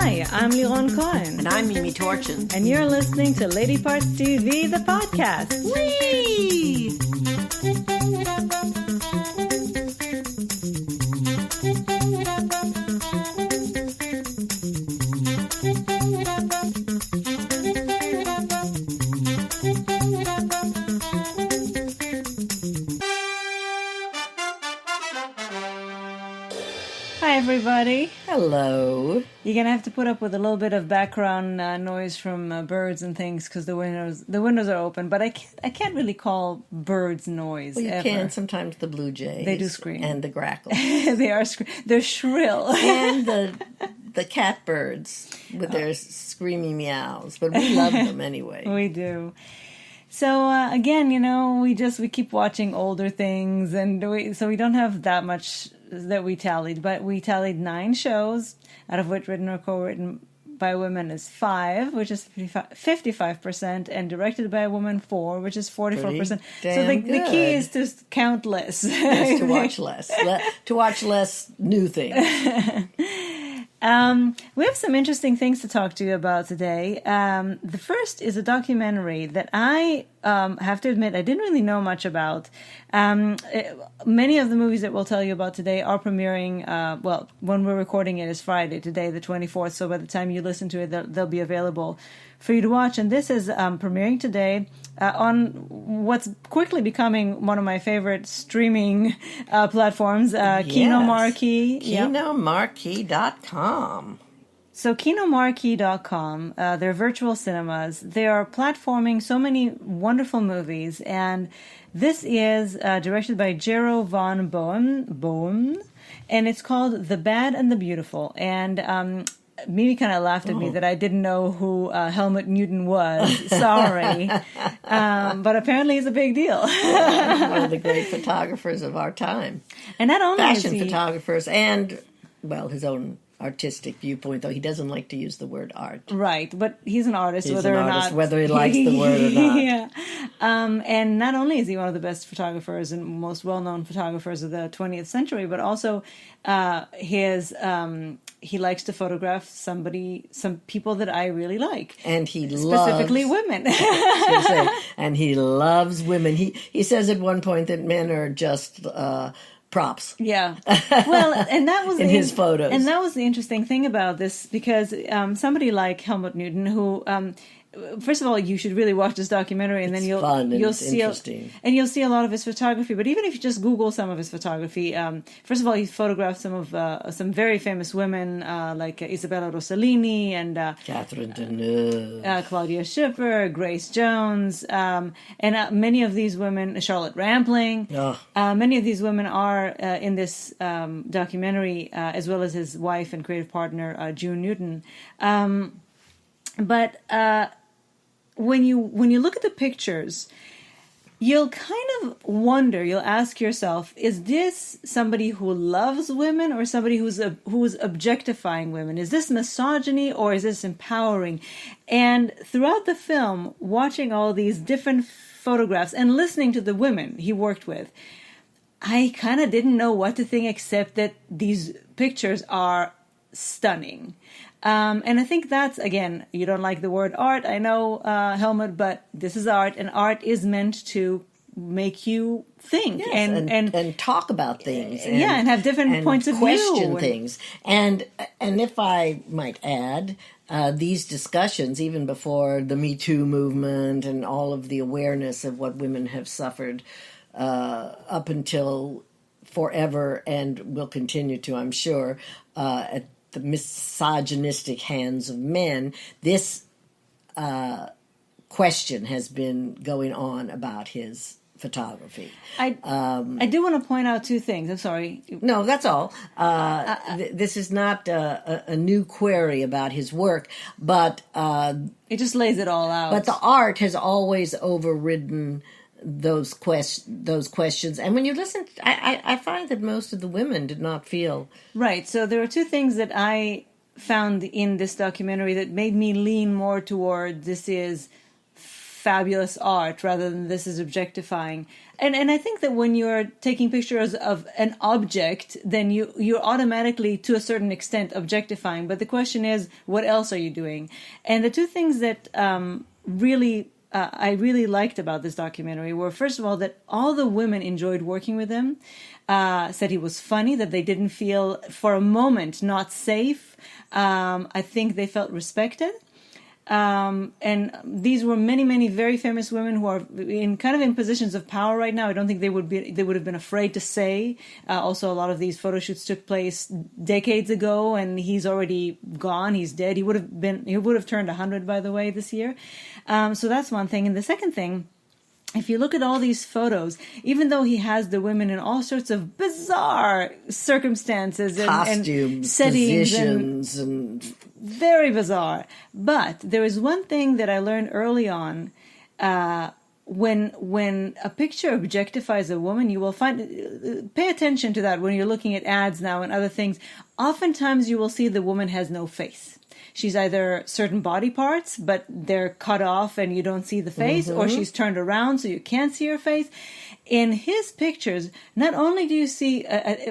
Hi, I'm Liron Cohen. And I'm Mimi Torchin. And you're listening to Lady Parts TV, the podcast. Whee! Hi, everybody. Hello. You're gonna have to put up with a little bit of background noise from birds and things because the windows are open. But I can't really call birds noise. Well, you ever. can sometimes. The blue jays. They do scream, and the grackles. They're shrill, and the catbirds with their screamy meows. But we love them anyway. We do. So again, we keep watching older things, and so we don't have that much that we tallied, but we tallied 9 shows, out of which written or co-written by women is 5, which is 55%, and directed by a woman 4, which is 44%. So the key is to count less. Yes, to watch less. To watch less new things. We have some interesting things to talk to you about today. The first is a documentary that I have to admit I didn't really know much about. Many of the movies that we'll tell you about today are premiering, when we're recording it is Friday, today the 24th, so by the time you listen to it, they'll be available for you to watch. And this is premiering today on what's quickly becoming one of my favorite streaming platforms, Kino Marquee. KinoMarquee.com. So KinoMarquee.com, they're virtual cinemas. They are platforming so many wonderful movies, and this is directed by Jero von Boehm, and it's called The Bad and the Beautiful. And Mimi kind of laughed at me that I didn't know who Helmut Newton was. Sorry. But apparently he's a big deal. One of the great photographers of our time. And not only fashion photographers and, his own artistic viewpoint, though he doesn't like to use the word art. Right, but he's an artist, whether he likes the word or not. Yeah. And not only is he one of the best photographers and most well-known photographers of the 20th century, but also he likes to photograph some people that I really like. And he specifically women. And he loves women. He says at one point that men are just props. Yeah. Well, and that was in his photos. And that was the interesting thing about this, because somebody like Helmut Newton, who first of all, you should really watch this documentary, and then you'll see a lot of his photography. But even if you just Google some of his photography, first of all, he photographed some very famous women like Isabella Rossellini and Catherine Deneuve, Claudia Schiffer, Grace Jones, and many of these women, Charlotte Rampling. Many of these women are in this documentary, as well as his wife and creative partner June Newton. But when you look at the pictures, you'll kind of wonder, you'll ask yourself, is this somebody who loves women or somebody who's objectifying women? Is this misogyny or is this empowering? And throughout the film, watching all these different photographs and listening to the women he worked with, I kind of didn't know what to think, except that these pictures are stunning. And I think that's, again, you don't like the word art, I know, Helmut, but this is art, and art is meant to make you think. Yes, and talk about things. And have different points of view. Question things. And if I might add, these discussions, even before the Me Too movement and all of the awareness of what women have suffered up until forever, and will continue to, I'm sure, at the misogynistic hands of men, this question has been going on about his photography. I do want to point out 2 things. I'm sorry. No, that's all. This is not a new query about his work, but it just lays it all out. But the art has always overridden those questions, and when you listen, I find that most of the women did not feel right. So there are 2 things that I found in this documentary that made me lean more toward this is fabulous art rather than this is objectifying. And I think that when you're taking pictures of an object, then you're automatically, to a certain extent, objectifying. But the question is, what else are you doing? And the two things that I really liked about this documentary were, first of all, that all the women enjoyed working with him, said he was funny, that they didn't feel for a moment not safe. I think they felt respected. And these were many, many very famous women who are in positions of power right now. I don't think they would have been afraid to say. Also, a lot of these photo shoots took place decades ago, and he's already gone. He's dead. He would have turned 100, by the way, this year. So that's one thing. And the second thing, if you look at all these photos, even though he has the women in all sorts of bizarre circumstances and costumes, settings positions, and very bizarre. But there is one thing that I learned early on. When a picture objectifies a woman, you will pay attention to that when you're looking at ads now and other things. Oftentimes you will see the woman has no face. She's either certain body parts, but they're cut off and you don't see the face, or she's turned around so you can't see her face. In his pictures, not only do you see,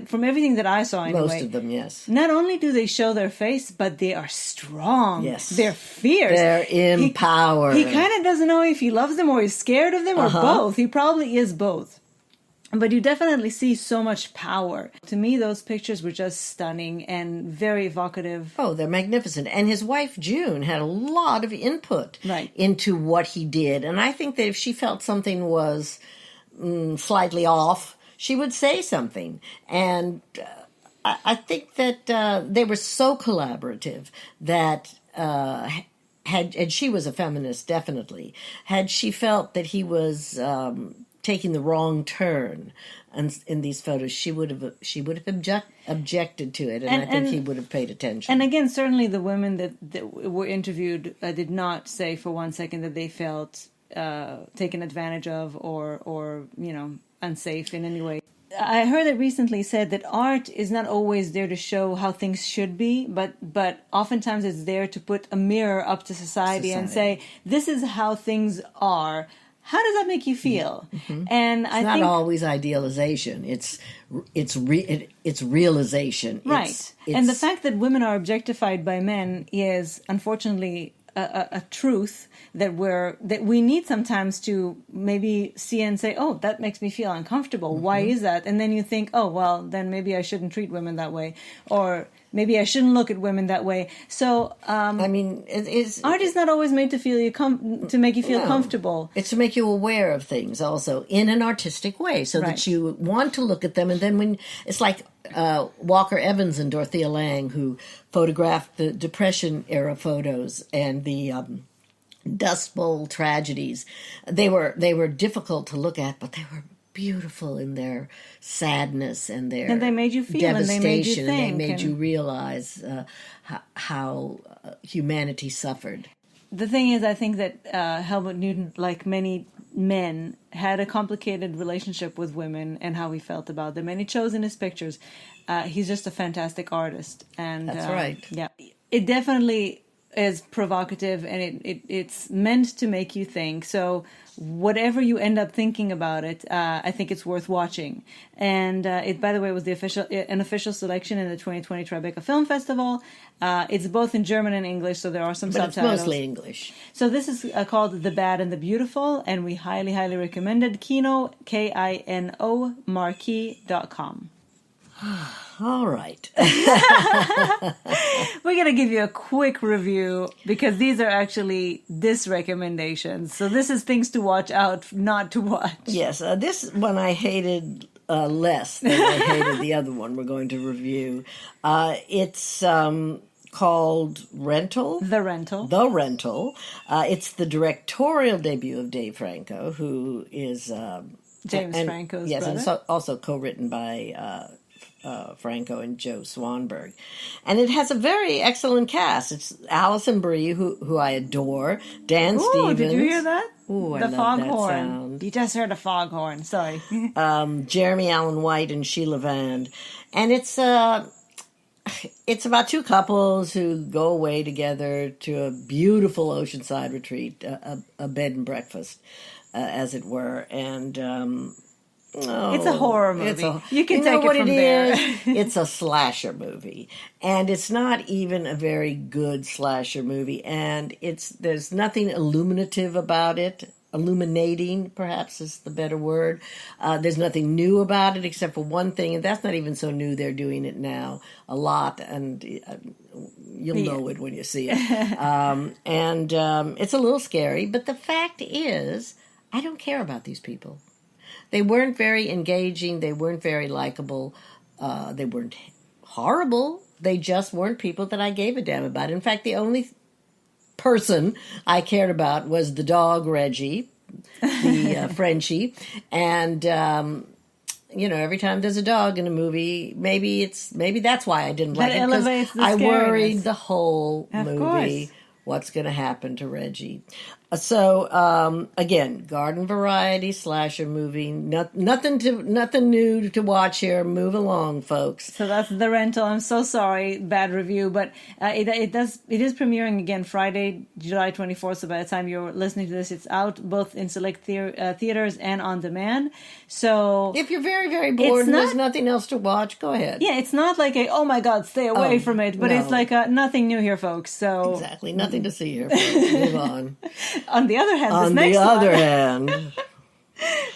from everything that I saw anyway, most of them, yes. Not only do they show their face, but they are strong. Yes. They're fierce. They're empowered. He kind of doesn't know if he loves them or he's scared of them or both. He probably is both. But you definitely see so much power. To me, those pictures were just stunning and very evocative. Oh, they're magnificent. And his wife, June, had a lot of input into what he did. And I think that if she felt something was slightly off, she would say something. And I think that they were so collaborative that and she was a feminist, definitely, had she felt that he was taking the wrong turn in these photos, she would have objected to it, and I think he would have paid attention. And again, certainly the women that were interviewed did not say for one second that they felt taken advantage of or unsafe in any way. I heard it recently said that art is not always there to show how things should be, but oftentimes it's there to put a mirror up to society and say, this is how things are. How does that make you feel? Mm-hmm. And it's not always idealization. It's realization. Right. And the fact that women are objectified by men is unfortunately a truth that we need sometimes to maybe see and say, oh, that makes me feel uncomfortable. Mm-hmm. Why is that? And then you think, oh, well, then maybe I shouldn't treat women that way, or maybe I shouldn't look at women that way. So, art is not always made to feel to make you feel comfortable. It's to make you aware of things, also in an artistic way, so that you want to look at them. And then when it's like Walker Evans and Dorothea Lange, who photographed the Depression era photos and the Dust Bowl tragedies. They were difficult to look at, but they were beautiful in their sadness and they made you feel devastation, and they made you realize how humanity suffered. The thing is, I think that Helmut Newton, like many men, had a complicated relationship with women and how he felt about them, and it shows in his pictures. He's just a fantastic artist, and that's right. Yeah, it definitely is provocative, and it's meant to make you think. So whatever you end up thinking about it, I think it's worth watching. And it, by the way, was an official selection in the 2020 Tribeca Film Festival. It's both in German and English, so there are some subtitles. It's mostly English. So this is called The Bad and the Beautiful, and we highly, highly recommend it. Kino, Kino, marquee.com. All right. We're going to give you a quick review because these are actually recommendations. So this is things to watch out, not to watch. Yes, this one I hated less than I hated the other one we're going to review. It's called Rental. The Rental. The Rental. It's the directorial debut of Dave Franco, who is... James Franco's brother. Yes, and also co-written by... Franco and Joe Swanberg. And it has a very excellent cast. It's Alison Brie, who I adore, Dan Stevens. Did you hear that? Ooh, I the love foghorn. That sound. You just heard a foghorn. Sorry. Jeremy Allen White and Sheila Vand. And it's a It's about two couples who go away together to a beautiful oceanside retreat, a bed and breakfast, as it were. And It's a horror movie. You can you know take what it from it there. is? It's a slasher movie, and it's not even a very good slasher movie. And there's nothing illuminative about it. Illuminating, perhaps, is the better word. There's nothing new about it except for one thing, and that's not even so new. They're doing it now a lot, and you'll know it when you see it. It's a little scary, but the fact is, I don't care about these people. They weren't very engaging. They weren't very likable. They weren't horrible. They just weren't people that I gave a damn about. In fact, the only person I cared about was the dog Reggie, the Frenchie, and every time there's a dog in a movie, maybe that's why I didn't like it, elevates the I scariness. worried the whole Of movie course. what's going to happen to Reggie. So again, garden variety slasher movie. Nothing new to watch here. Move along, folks. So that's The Rental. I'm so sorry, bad review, but it is premiering again Friday, July 24th. So by the time you're listening to this, it's out both in select theaters and on demand. So If you're very, very bored and there's nothing else to watch, go ahead. yeah, it's not like oh my God, stay away from it, but no. it's like nothing new here, folks. So Exactly, nothing to see here. Folks. Move on. On the other hand, On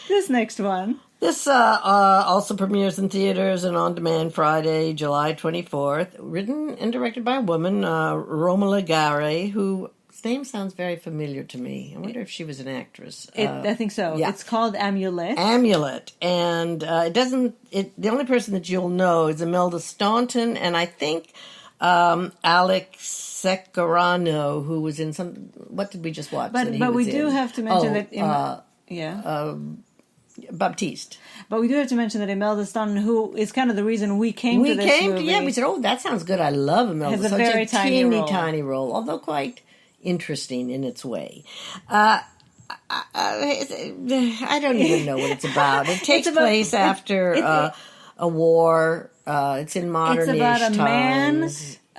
this next one. This also premieres in theaters and on demand Friday, July 24th. Written and directed by a woman, Romola Gare, whose name sounds very familiar to me. I wonder if she was an actress. I think so. Yeah. It's called Amulet. Amulet, and the only person that you'll know is Imelda Staunton, and I think Alex Secarano, who was in some. What did we just watch? But we do have to mention that. Baptiste. But we do have to mention that Imelda Staunton, who is kind of the reason we came to this movie. We said, oh, that sounds good. I love Imelda. Has a Such very tiny role, although quite interesting in its way. I don't even know what it's about. It takes place after a war. It's in modern-ish It's about a times. man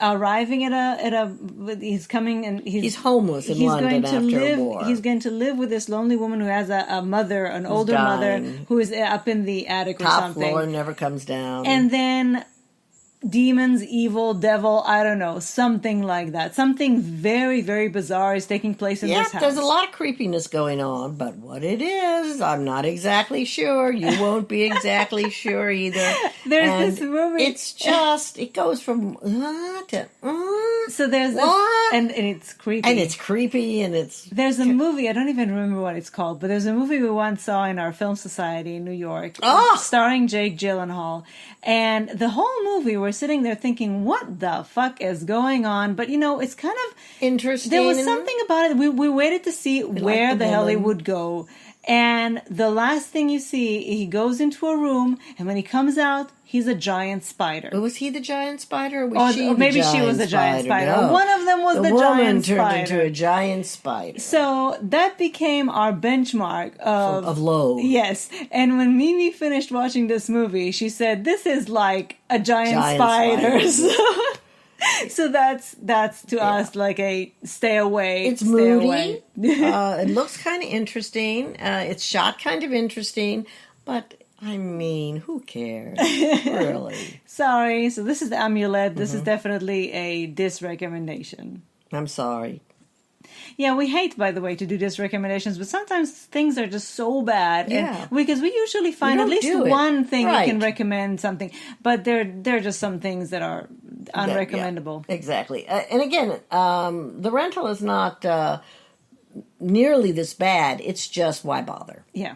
arriving at a. He's coming and he's homeless in London after a war. He's going to live with this lonely woman who has a mother, an older mother, who is up in the attic or Top something. floor, never comes down. And then demons, evil, devil, I don't know, something like that. Something very, very bizarre is taking place in this house. There's a lot of creepiness going on, but what it is, I'm not exactly sure. You won't be exactly sure either. There's this movie. It's just, it goes from to so there's what? And it's creepy. And it's creepy, and it's... There's a movie, I don't even remember what it's called, but there's a movie we once saw in our film society in New York, starring Jake Gyllenhaal. And the whole movie, we're sitting there thinking, what the fuck is going on? But, it's kind of... interesting. There was something about it. We waited to see where the hell he would go. And the last thing you see, he goes into a room, and when he comes out, he's a giant spider. But was he the giant spider, or was she or maybe the giant she was a giant spider. No. One of them was the giant spider. The woman turned into a giant spider. So that became our benchmark of low. Yes. And when Mimi finished watching this movie, she said, this is like a giant spider. So that's to us like a stay away. It's stay moody. Away. It looks kind of interesting. It's shot kind of interesting, but I mean, who cares? Really? Sorry. So this is the Amulet. This is definitely a disrecommendation. I'm sorry. Yeah, we hate, by the way, to do these recommendations, but sometimes things are just so bad. Yeah. And because we usually find at least one thing we can recommend something, but there are just some things that are unrecommendable. Yeah, exactly. And again, The Rental is not nearly this bad. It's just, why bother? Yeah.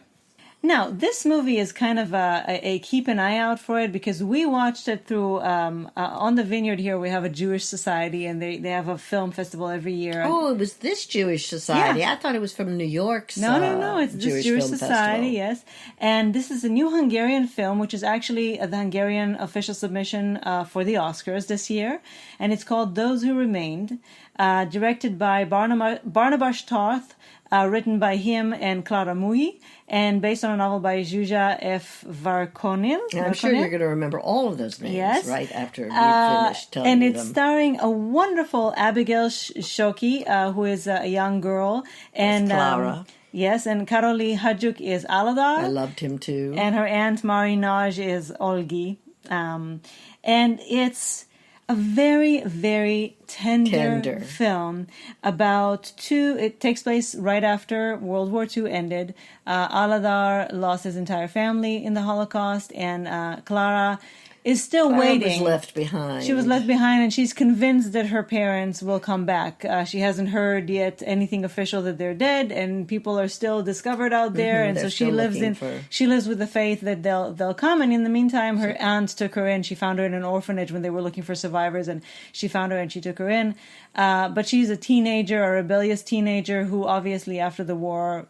Now, this movie is kind of a keep an eye out for it, because we watched it through, on the Vineyard here, we have a Jewish society, and they have a film festival every year. Oh, it was this Jewish society. Yeah. I thought it was from New York's No, it's this Jewish society, yes. And this is a new Hungarian film, which is actually the Hungarian official submission for the Oscars this year, and it's called Those Who Remained, directed by Barnabas Tarth, written by him and Clara Mui, and based on a novel by Zsuzsa F. Varkonil. And I'm sure you're going to remember all of those names right after we finish telling and you it's them. starring a wonderful Abigail Shoki, who is a young girl. And Clara. Yes, and Karoli Hajuk is Aladar. I loved him too. And her aunt Marinaj is Olgi. And it's a very, very tender film about it takes place right after World War II ended. Aladar lost his entire family in the Holocaust, and Clara is still waiting. Was left behind. She was left behind, and she's convinced that her parents will come back. She hasn't heard yet anything official that they're dead, and people are still discovered out there. And so she lives with the faith that they'll come. And in the meantime, her aunt took her in. She found her in an orphanage when they were looking for survivors, and she found her and she took her in. But she's a teenager, a rebellious teenager, who obviously after the war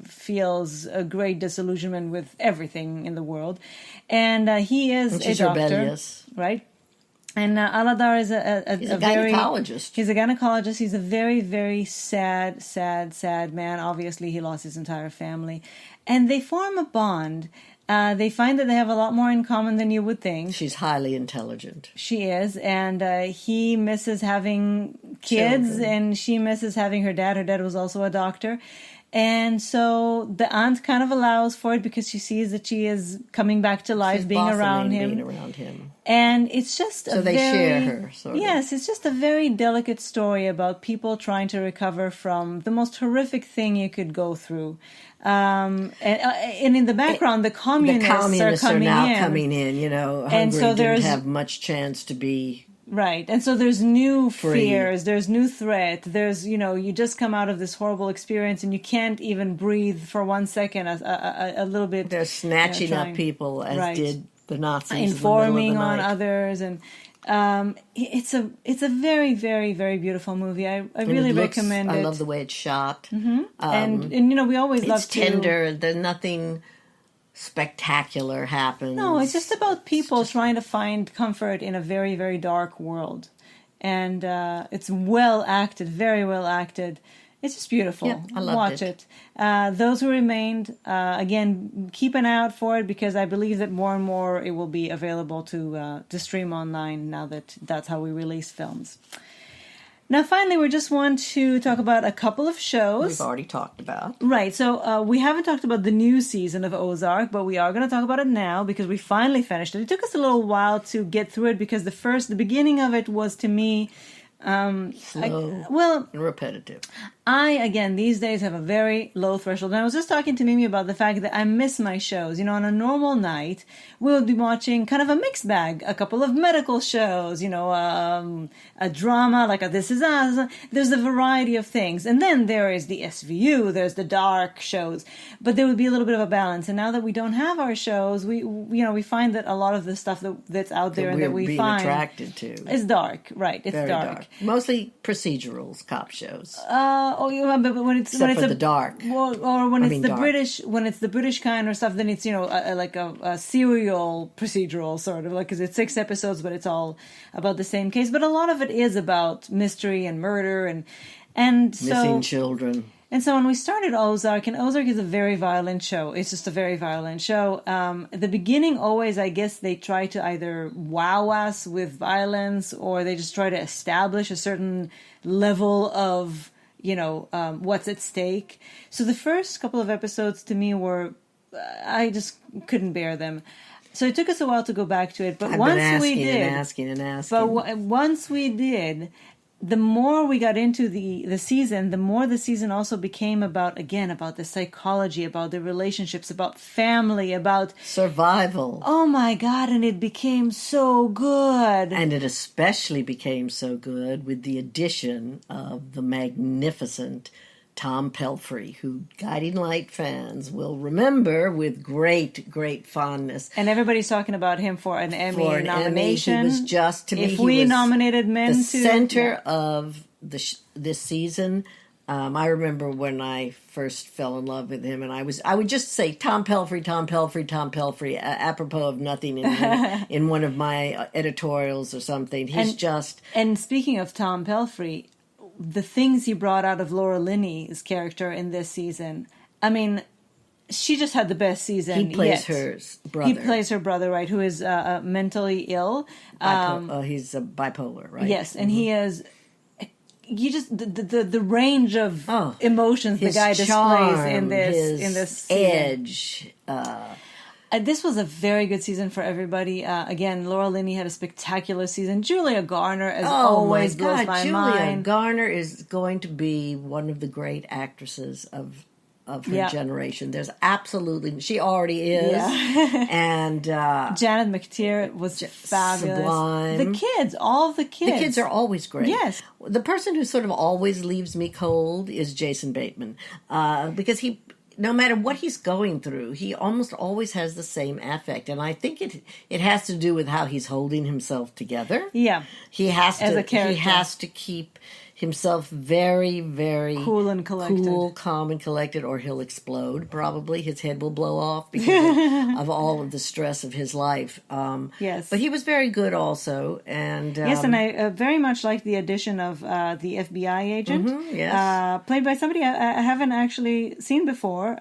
feels a great disillusionment with everything in the world, and he is a doctor, rebellious. Right? And Aladar is a gynecologist. He's a gynecologist. He's a very, very sad man. Obviously, he lost his entire family, and they form a bond. They find that they have a lot more in common than you would think. She's highly intelligent. She is, and he misses having kids, Children. And she misses having her dad. Her dad was also a doctor. And so the aunt kind of allows for it because she sees that she is coming back to life, being around him. And it's just so they share her. Sort of. Yes, it's just a very delicate story about people trying to recover from the most horrific thing you could go through. And in the background, the communists are now coming in. You know, Hungary didn't have much chance to be. Right. And so there's new fears, there's new threat, there's, you just come out of this horrible experience and you can't even breathe for 1 second, a little bit. They're snatching up people as did the Nazis. Informing on others. And it's a very, very, very beautiful movie. I really recommend it. I love the way it's shot. Mm-hmm. And we always love to... It's tender. There's nothing spectacular happens. No, it's just about people trying to find comfort in a very, very dark world. And it's well acted, very well acted. It's just beautiful. Yeah, I loved Watch it. Those Who Remained, again, keep an eye out for it because I believe that more and more it will be available to stream online now that that's how we release films. Now, finally, we just want to talk about a couple of shows. We've already talked about. Right. So we haven't talked about the new season of Ozark, but we are going to talk about it now because we finally finished it. It took us a little while to get through it because the beginning of it was, to me... slow and repetitive. Again, these days have a very low threshold. And I was just talking to Mimi about the fact that I miss my shows. On a normal night, we would be watching kind of a mixed bag. A couple of medical shows, a drama like a This Is Us. There's a variety of things. And then there is the SVU, there's the dark shows. But there would be a little bit of a balance. And now that we don't have our shows, we find that a lot of the stuff that's out there and that we find attracted to is dark. Right, it's very dark. Mostly procedurals, cop shows. But when it's the dark, or when it's the British kind or stuff, then it's like a serial procedural sort of, like, because it's 6 episodes, but it's all about the same case. But a lot of it is about mystery and murder and so, missing children. And so when we started Ozark, and Ozark is a very violent show. It's just a very violent show. At the beginning, always, I guess they try to either wow us with violence or they just try to establish a certain level of, what's at stake. So the first couple of episodes to me were, I just couldn't bear them. So it took us a while to go back to it. But once we did, But once we did, the more we got into the season, the more the season also became about the psychology, about the relationships, about family, about survival. Oh my God, and it became so good. And it especially became so good with the addition of the magnificent Tom Pelphrey, who Guiding Light fans will remember with great, great fondness. And everybody's talking about him for an Emmy nomination. He was just, to me, if we nominated men the center of this season. I remember when I first fell in love with him, and I would just say Tom Pelphrey, Tom Pelphrey, Tom Pelphrey, apropos of nothing in one of my editorials or something. He's just... And speaking of Tom Pelphrey... the things he brought out of Laura Linney's character in this season. I mean, she just had the best season He plays yet. her brother. He plays her brother, right, who is mentally ill. He's bipolar, right? Yes, and he is... You just the range of emotions the guy displays in this edge. This was a very good season for everybody. Again, Laura Linney had a spectacular season. Julia Garner, as always, blows my mind. Julia Garner is going to be one of the great actresses of her generation. There's absolutely, she already is. Yeah. And Janet McTeer was fabulous. Sublime. The kids, all of the kids. The kids are always great. Yes. The person who sort of always leaves me cold is Jason Bateman. Because he, no matter what he's going through, he almost always has the same affect. And I think it has to do with how he's holding himself together. Yeah. He has as to, a character. he has to keep himself very, very cool and collected. Cool, calm, and collected, or he'll explode. Probably his head will blow off because of all of the stress of his life. Yes, but he was very good also, and yes, and I very much like the addition of the FBI agent, played by somebody I haven't actually seen before.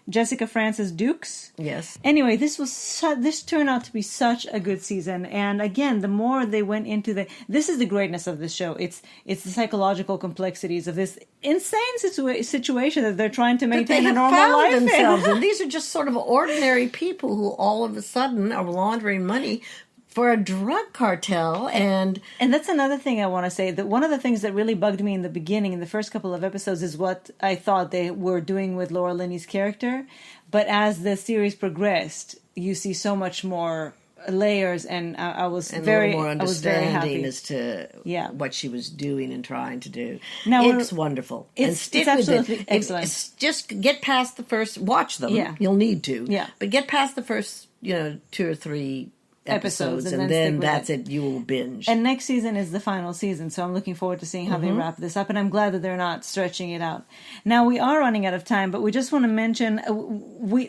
Jessica Frances Dukes. Yes. Anyway, this turned out to be such a good season, and again, the more they went into this is the greatness of this show. It's the psychological complexities of this insane situation that they're trying to maintain a normal life themselves. And these are just sort of ordinary people who all of a sudden are laundering money for a drug cartel. And that's another thing I want to say, that one of the things that really bugged me in the beginning, in the first couple of episodes, is what I thought they were doing with Laura Linney's character. But as the series progressed, you see so much more layers, and I was very happy as to what she was doing and trying to do. Now it's wonderful. It's absolutely excellent. Just get past the first, watch them. Yeah. You'll need to. Yeah. But get past the first, 2 or 3 episodes, and then that's it. You will binge. And next season is the final season, so I'm looking forward to seeing how they wrap this up, and I'm glad that they're not stretching it out. Now, we are running out of time, but we just want to mention,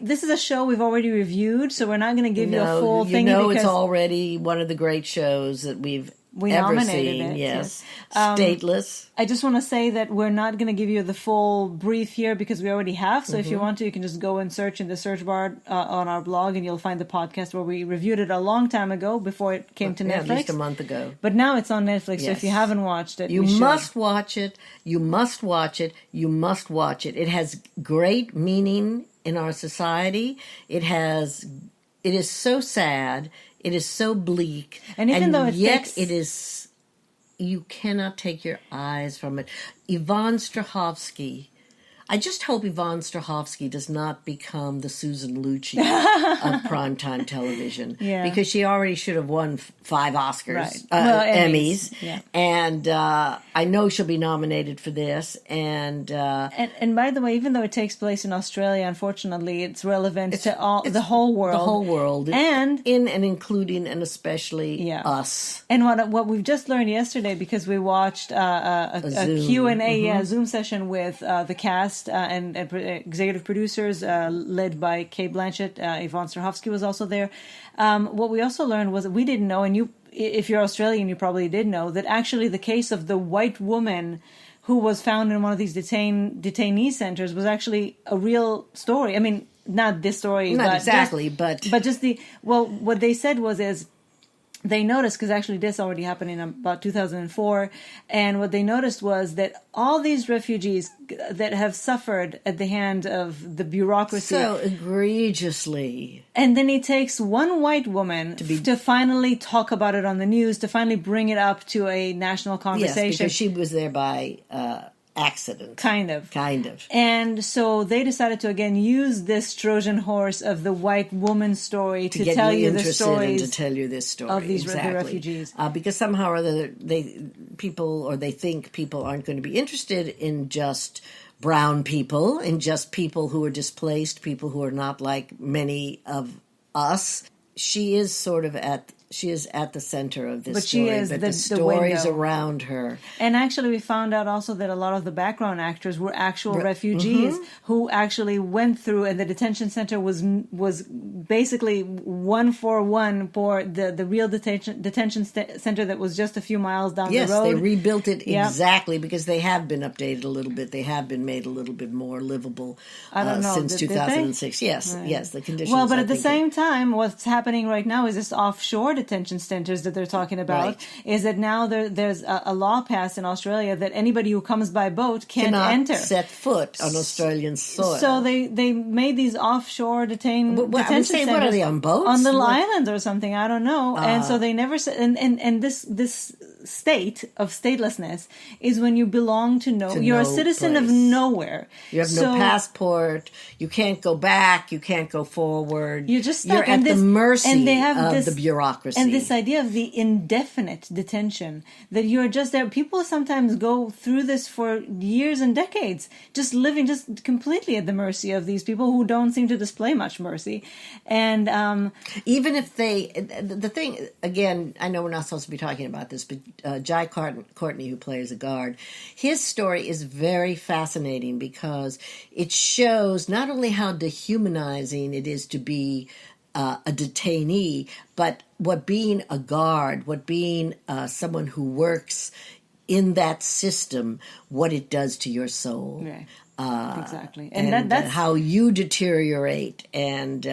this is a show we've already reviewed, so we're not going to give you a full thing. It's already one of the great shows that we nominated seen. it. Yes. Stateless. I just want to say that we're not going to give you the full brief here because we already have. So if you want to, you can just go and search in the search bar on our blog, and you'll find the podcast where we reviewed it a long time ago before it came to Netflix. At least a month ago. But now it's on Netflix. Yes. So if you haven't watched it, you must watch it. You must watch it. You must watch it. It has great meaning in our society. It is so sad. It is so bleak, and even though it is, you cannot take your eyes from it. Yvonne Strahovski. I just hope Yvonne Strahovski does not become the Susan Lucci of primetime television, because she already should have won 5 Oscars, Emmys, and I know she'll be nominated for this. And by the way, even though it takes place in Australia, unfortunately, it's relevant to the whole world, and including and especially us. And what we've just learned yesterday, because we watched a Q&A Zoom session with the cast. And executive producers led by Kate Blanchett. Yvonne Strahovski was also there. What we also learned was that we didn't know, and if you're Australian, you probably did know, that actually the case of the white woman who was found in one of these detainee centers was actually a real story. I mean, not this story. Not exactly, but just what they said is, they noticed, because actually this already happened in about 2004, and what they noticed was that all these refugees that have suffered at the hand of the bureaucracy so egregiously, and then it takes one white woman to finally talk about it on the news, to finally bring it up to a national conversation. Yes, because she was there by accident. Kind of. And so they decided to again use this Trojan horse of the white woman story to tell you the stories, to tell you this story of these the refugees. Because somehow or other they think people aren't going to be interested in just brown people, in just people who are displaced, people who are not like many of us. She is sort of at She is at the center of this But story, she is but the stories window. around her. And actually, we found out also that a lot of the background actors were actual refugees who actually went through, and the detention center was basically 1-for-1 for the real detention center that was just a few miles down the road. Yes, they rebuilt it exactly because they have been updated a little bit. They have been made a little bit more livable since 2006. Yes, right. Yes, the conditions. Well, but at the same time, what's happening right now is this offshore detention centers that they're talking about. Right. Is that now there's a law passed in Australia that anybody who comes by boat cannot enter, set foot on Australian soil. So they made these offshore detention centers. What are they, on boats? On little islands or something, I don't know. And so they never said, and this state of statelessness is when you belong to you're a citizen of nowhere. You have no passport. You can't go back. You can't go forward. You're just stuck. You're at the mercy and they have of the bureaucracy. And this idea of the indefinite detention, that you're just there. People sometimes go through this for years and decades, just living just completely at the mercy of these people who don't seem to display much mercy. And even if the thing, again, I know we're not supposed to be talking about this, but Jai Courtney, who plays a guard, his story is very fascinating because it shows not only how dehumanizing it is to be a detainee, but what being a guard, what being someone who works in that system, what it does to your soul. Right. Exactly. And that's how you deteriorate. And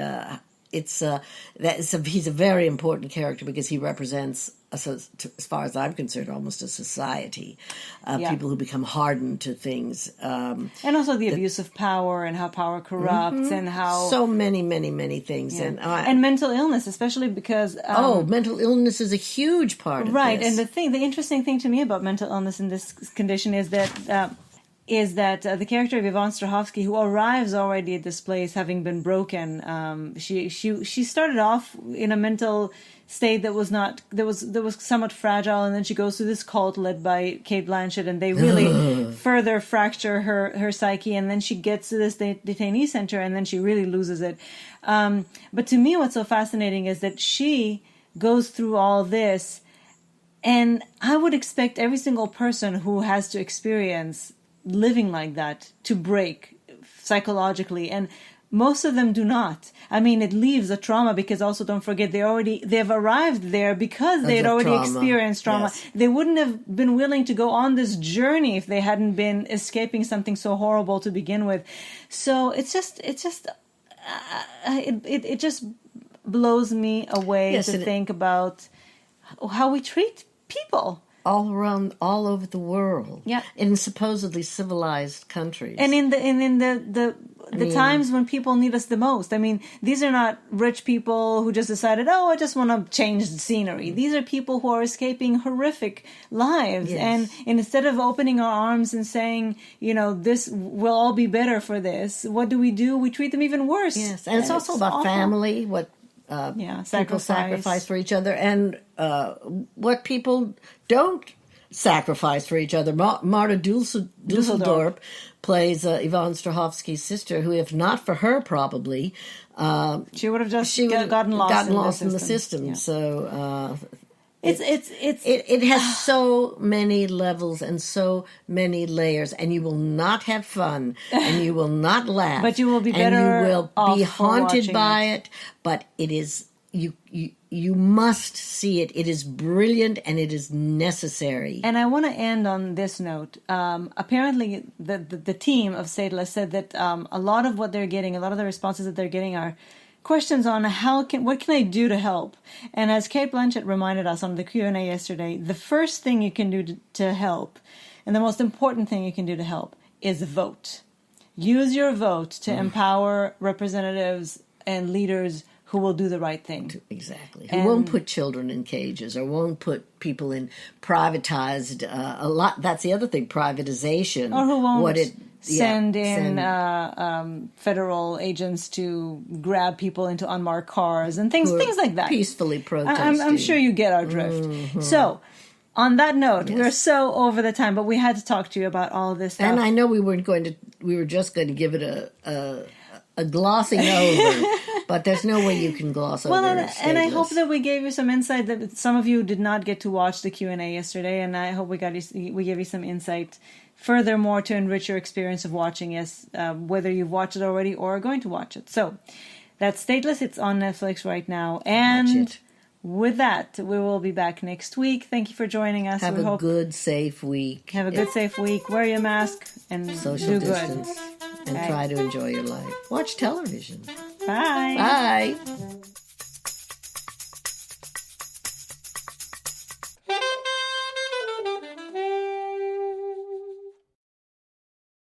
he's a very important character because he represents, as far as I'm concerned, almost a society. People who become hardened to things. And also the abuse of power and how power corrupts and how... So many things. Yeah. And mental illness, especially because... mental illness is a huge part of this. Right, and the interesting thing to me about mental illness in this condition is that... the character of Yvonne Strahovski, who arrives already at this place having been broken, she started off in a mental state that was somewhat fragile, and then she goes through this cult led by Cate Blanchett, and they really further fracture her psyche, and then she gets to this detainee center, and then she really loses it. But to me, what's so fascinating is that she goes through all this, and I would expect every single person who has to experience living like that to break psychologically, and most of them do not. I mean, it leaves a trauma because also don't forget they've arrived there because they had already experienced trauma. Yes. They wouldn't have been willing to go on this journey if they hadn't been escaping something so horrible to begin with. So it just blows me away to think about how we treat people. All over the world. Yeah. In supposedly civilized countries. And in the times when people need us the most. I mean, these are not rich people who just decided, I just want to change the scenery. These are people who are escaping horrific lives. Yes. And instead of opening our arms and saying, this will all be better for this, what do? We treat them even worse. Yes. And it's also about awful. Family, what people sacrifice for each other, and what people don't sacrifice for each other. Marta Dusseldorp plays Yvonne Strahovski's sister, who, if not for her, probably she would have just gotten lost in the system. Yeah. So it has so many levels and so many layers, and you will not have fun, and you will not laugh, but you will be better, and you will be haunted by it. But it is you must see it. It is brilliant and it is necessary. And I want to end on this note. Apparently, the team of Stateless said that a lot of what they're getting, a lot of the responses that they're getting are questions on what can I do to help. And as Cate Blanchett reminded us on the Q&A yesterday, the first thing you can do to help, and the most important thing you can do to help, is vote. Use your vote to empower representatives and leaders who will do the right thing. Exactly. Who won't put children in cages or won't put people in privatized, a lot. That's the other thing, privatization. Or who won't send federal agents to grab people into unmarked cars and things like that. Peacefully protesting. I'm sure you get our drift. Mm-hmm. So, on that note, we're so over the time, but we had to talk to you about all of this stuff. And I know we weren't going to were just going to give it a glossing over, but there's no way you can gloss over. And I hope that we gave you some insight. That some of you did not get to watch the Q&A yesterday, and I hope we gave you some insight. Furthermore, to enrich your experience of watching it, whether you've watched it already or are going to watch it. So that's Stateless. It's on Netflix right now, and with that, we will be back next week. Thank you for joining us. Have a good, safe week. Have a good, safe week. Wear your mask and social do distance. Good. And try to enjoy your life. Watch television. Bye. Bye.